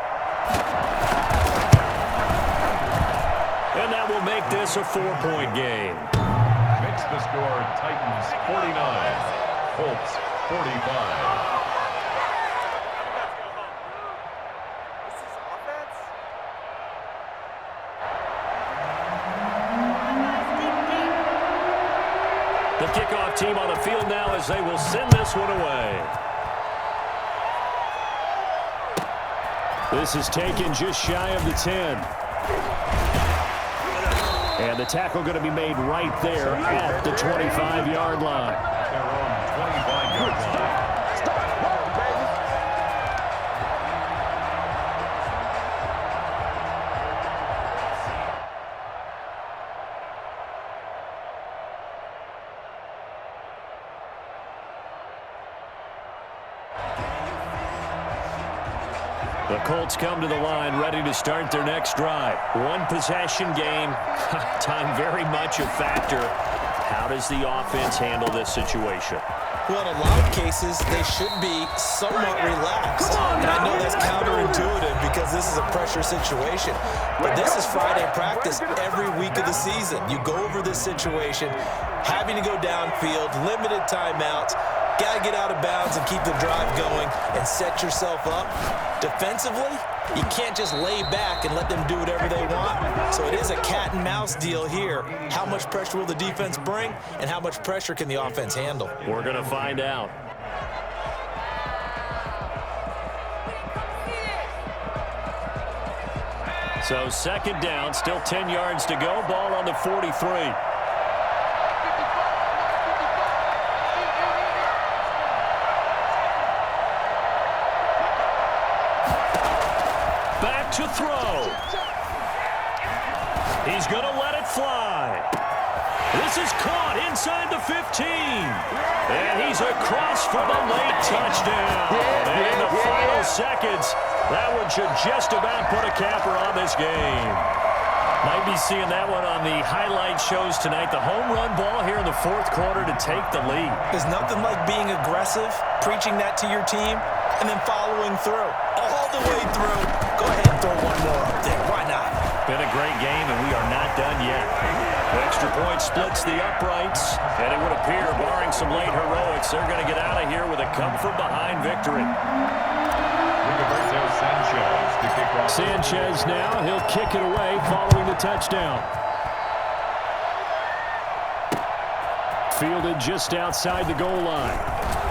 And that will make this a 4-point game. Makes the score Titans 49, Colts 45. The kickoff team on the field now as they will send this one away. This is taken just shy of the 10. And the tackle going to be made right there at the 25-yard line. Their own 25-yard line. The Colts come to the line ready to start their next drive. One possession game. Time very much a factor. How does the offense handle this situation? Well, in a lot of cases, they should be somewhat relaxed. And I know that's counterintuitive because this is a pressure situation. But this is Friday practice every week of the season. You go over this situation, having to go downfield, limited timeouts, got to get out of bounds and keep the drive going and set yourself up. Defensively, you can't just lay back and let them do whatever they want. So it is a cat and mouse deal here. How much pressure will the defense bring and how much pressure can the offense handle? We're going to find out. So 2nd down, still 10 yards to go. Ball on the 43. To throw. He's going to let it fly. This is caught inside the 15. And he's across for the late touchdown. And in the final seconds, that one should just about put a capper on this game. Might be seeing that one on the highlight shows tonight. The home run ball here in the 4th quarter to take the lead. There's nothing like being aggressive, preaching that to your team, and then following through all the way through. great game, and we are not done yet. The extra point splits the uprights, and it would appear, barring some late heroics, they're going to get out of here with a come-from-behind victory. Sanchez to kick off. Sanchez now, he'll kick it away following the touchdown. Fielded just outside the goal line.